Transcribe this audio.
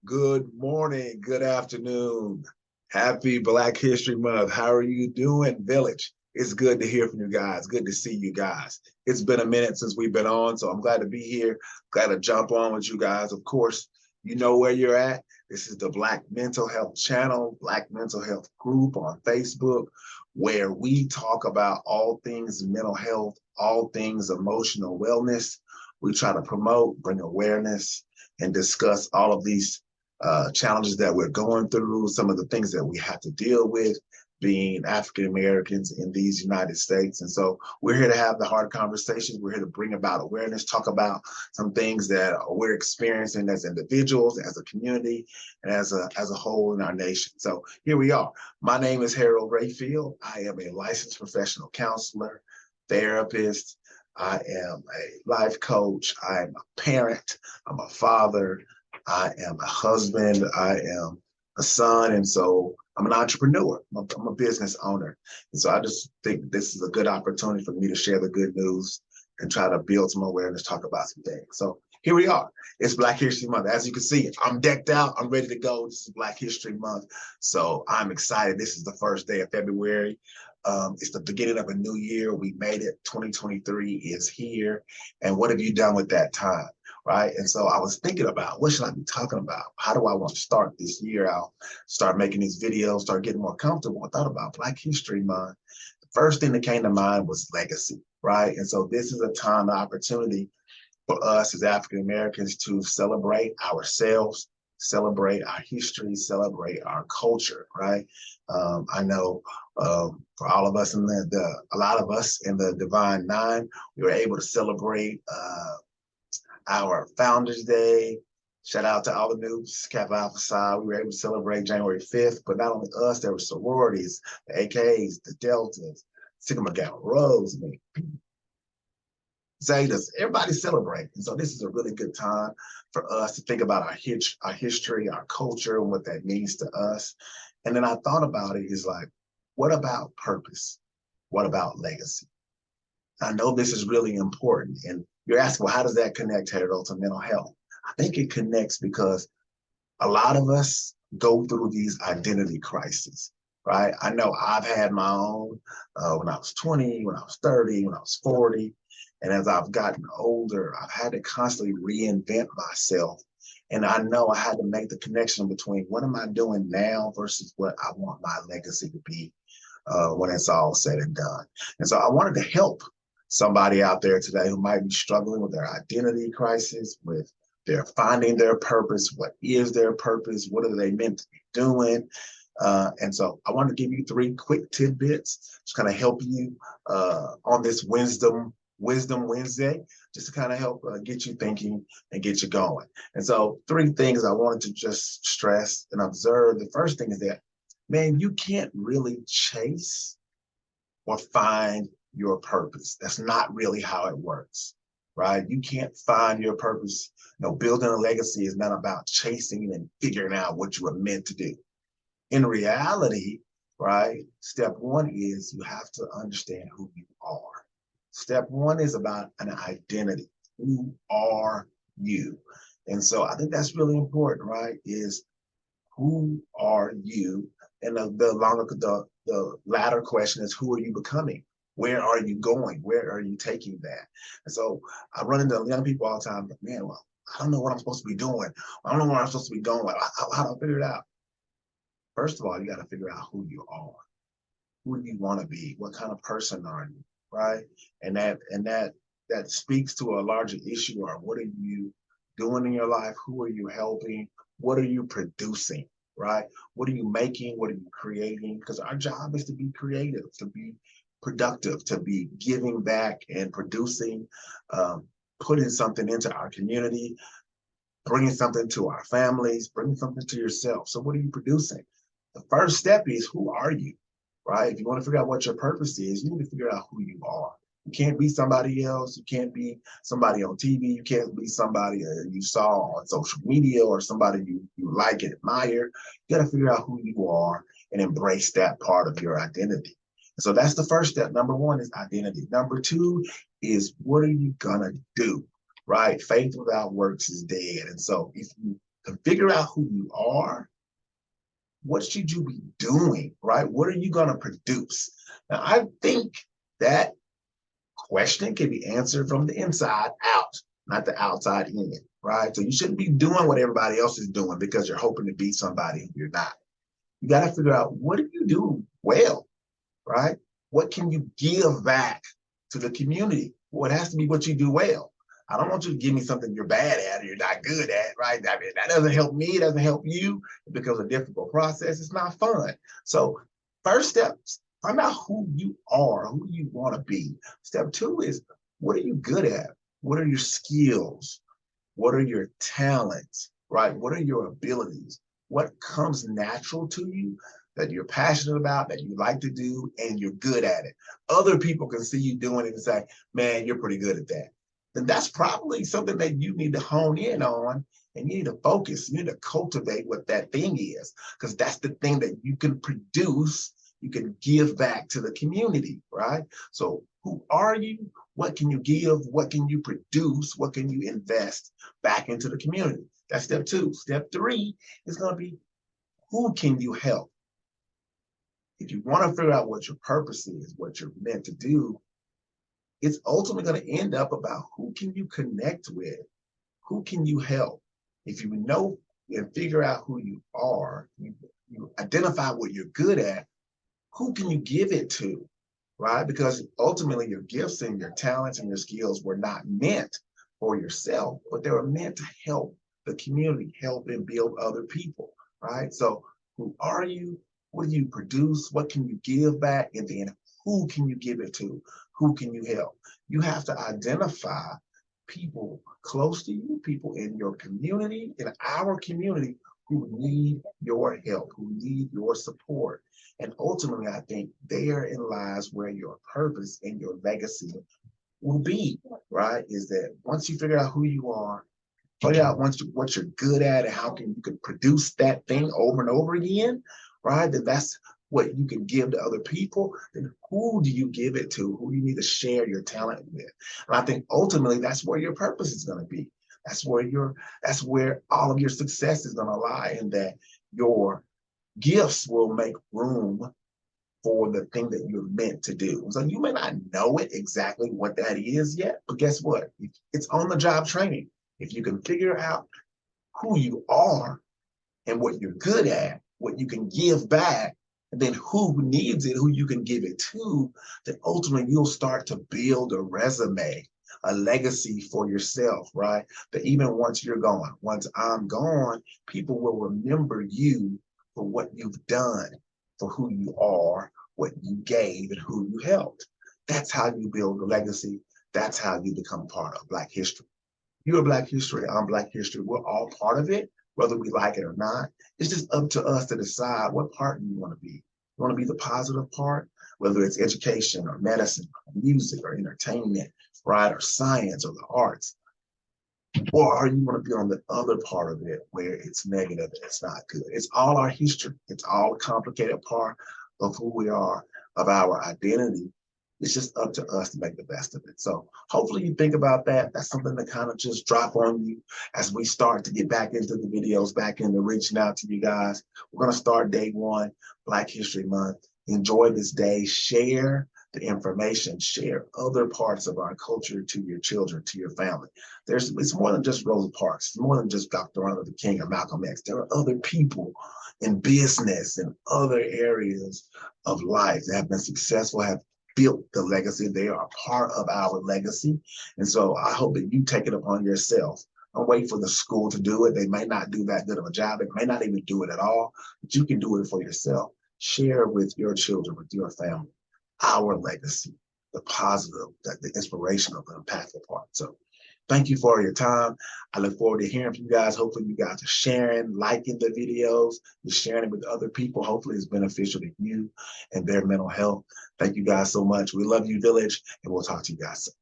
Good morning, good afternoon. Happy Black History Month. How are you doing, Village? It's good to hear from you guys. Good to see you guys. It's been a minute since we've been on, so I'm glad to be here. Glad to jump on with you guys. Of course, you know where you're at. This is the Black Mental Health Channel, Black Mental Health Group on Facebook, where we talk about all things mental health, all things emotional wellness. We try to promote, bring awareness, and discuss all of these challenges that we're going through, some of the things that we have to deal with being African Americans in these United States. And so we're here to have the hard conversations. We're here to bring about awareness, talk about some things that we're experiencing as individuals, as a community, and as a whole in our nation. So here we are. My name is Harold Rayfield. I am a licensed professional counselor, therapist. I am a life coach. I am a parent. I'm a father. I am a husband. I am a son. And so I'm an entrepreneur. I'm a business owner. And so I just think this is a good opportunity for me to share the good news and try to build some awareness, talk about some things. So here we are. It's Black History Month. As you can see, I'm decked out. I'm ready to go. This is Black History Month. So I'm excited. This is the first day of February. It's the beginning of a new year. We made it. 2023 is here. And what have you done with that time? Right. And so I was thinking about what should I be talking about? How do I want to start this year? I'll start making these videos, start getting more comfortable. I thought about Black History Month. The first thing that came to mind was legacy. Right. And so this is a time, an opportunity for us as African Americans to celebrate ourselves, celebrate our history, celebrate our culture, right? I know for all of us in a lot of us in the Divine Nine, we were able to celebrate our Founders Day. Shout out to all the noobs, Kappa Alpha Psi. We were able to celebrate January 5th, but not only us, there were sororities, the AKs, the Deltas, Sigma Gamma Rho's, Zetas, everybody celebrating. And so this is a really good time for us to think about our history, our culture, and what that means to us. And then I thought about it is like, what about purpose? What about legacy? I know this is really important. And you're asking, well, how does that connect, Harold, to mental health? I think it connects because a lot of us go through these identity crises, right? I know I've had my own when I was 20, when I was 30, when I was 40. And as I've gotten older, I've had to constantly reinvent myself. And I know I had to make the connection between what am I doing now versus what I want my legacy to be when it's all said and done. And so I wanted to help somebody out there today who might be struggling with their identity crisis, with their finding their purpose. What is their purpose? What are they meant to be doing? And so I want to give you three quick tidbits to kind of help you on this Wisdom Wednesday, just to kind of help get you thinking and get you going. And so three things I wanted to just stress and observe. The first thing is that, man, you can't really chase or find your purpose. That's not really how it works, right? You can't find your purpose. Building a legacy is not about chasing and figuring out what you were meant to do. In reality, right, step one is you have to understand who you are. Step one is about an identity. Who are you? And so I think that's really important, right? Is who are you? And the latter question is, who are you becoming? Where are you going? Where are you taking that? And so I run into young people all the time, but man, well, I don't know what I'm supposed to be doing. I don't know where I'm supposed to be going. How do I figure it out? First of all, you got to figure out who you are. Who do you want to be? What kind of person are you? Right? And that speaks to a larger issue of what are you doing in your life? Who are you helping? What are you producing? Right? What are you making? What are you creating? Because our job is to be creative, to be productive, to be giving back and producing, putting something into our community, bringing something to our families, bringing something to yourself. So what are you producing? The first step is, who are you, right? If you want to figure out what your purpose is, you need to figure out who you are. You can't be somebody else. You can't be somebody on TV. You can't be somebody you saw on social media or somebody you like and admire. You got to figure out who you are and embrace that part of your identity. So that's the first step. Number one is identity. Number two is, what are you going to do? Right? Faith without works is dead. And so if you to figure out who you are, what should you be doing, right? What are you going to produce? Now, I think that question can be answered from the inside out, not the outside in, right? So you shouldn't be doing what everybody else is doing because you're hoping to be somebody who you're not. You got to figure out, what do you do well, right? What can you give back to the community? Well, it has to be what you do well. I don't want you to give me something you're bad at or you're not good at, right? I mean, that doesn't help me, it doesn't help you. It becomes a difficult process. It's not fun. So first step, find out who you are, who you want to be. Step two is, what are you good at? What are your skills? What are your talents, right? What are your abilities? What comes natural to you that you're passionate about, that you like to do, and you're good at it? Other people can see you doing it and say, man, you're pretty good at that. Then that's probably something that you need to hone in on, and you need to focus. You need to cultivate what that thing is, because that's the thing that you can produce, you can give back to the community, right? So who are you? What can you give? What can you produce? What can you invest back into the community? That's step two. Step three is going to be, who can you help? If you want to figure out what your purpose is, what you're meant to do, it's ultimately going to end up about, who can you connect with? Who can you help? If you know and figure out who you are, you identify what you're good at, who can you give it to, right? Because ultimately your gifts and your talents and your skills were not meant for yourself, but they were meant to help the community, help and build other people, right? So who are you? What do you produce? What can you give back? And then who can you give it to? Who can you help? You have to identify people close to you, people in your community, in our community, who need your help, who need your support. And ultimately, I think therein lies where your purpose and your legacy will be, right? Is that once you figure out who you are, figure out what you're good at and how you can produce that thing over and over again, right? Then that's what you can give to other people. Then who do you give it to? Who you need to share your talent with? And I think ultimately that's where your purpose is going to be. That's where all of your success is going to lie, in that your gifts will make room for the thing that you're meant to do. So you may not know it exactly what that is yet, but guess what? It's on the job training. If you can figure out who you are and what you're good at, what you can give back, and then who needs it, who you can give it to, then ultimately you'll start to build a resume, a legacy for yourself, right? That even once you're gone, once I'm gone, people will remember you for what you've done, for who you are, what you gave, and who you helped. That's how you build a legacy. That's how you become part of Black history. You're Black history, I'm Black history. We're all part of it, whether we like it or not. It's just up to us to decide what part you want to be. You want to be the positive part, whether it's education or medicine, or music or entertainment, right, or science or the arts. Or are you want to be on the other part of it where it's negative and it's not good? It's all our history. It's all a complicated part of who we are, of our identity. It's just up to us to make the best of it. So hopefully you think about that. That's something to kind of just drop on you as we start to get back into the videos, back into reaching out to you guys. We're going to start day one, Black History Month. Enjoy this day. Share the information, share other parts of our culture to your children, to your family. It's more than just Rosa Parks. It's more than just Dr. Martin Luther King or Malcolm X. There are other people in business and other areas of life that have been successful, have built the legacy. They are part of our legacy. And so I hope that you take it upon yourself. Don't wait for the school to do it. They may not do that good of a job. They may not even do it at all, but you can do it for yourself. Share with your children, with your family, our legacy, the positive, the inspirational, the impactful part. So thank you for your time. I look forward to hearing from you guys. Hopefully you guys are sharing, liking the videos, you're sharing it with other people. Hopefully it's beneficial to you and their mental health. Thank you guys so much. We love you, Village, and we'll talk to you guys soon.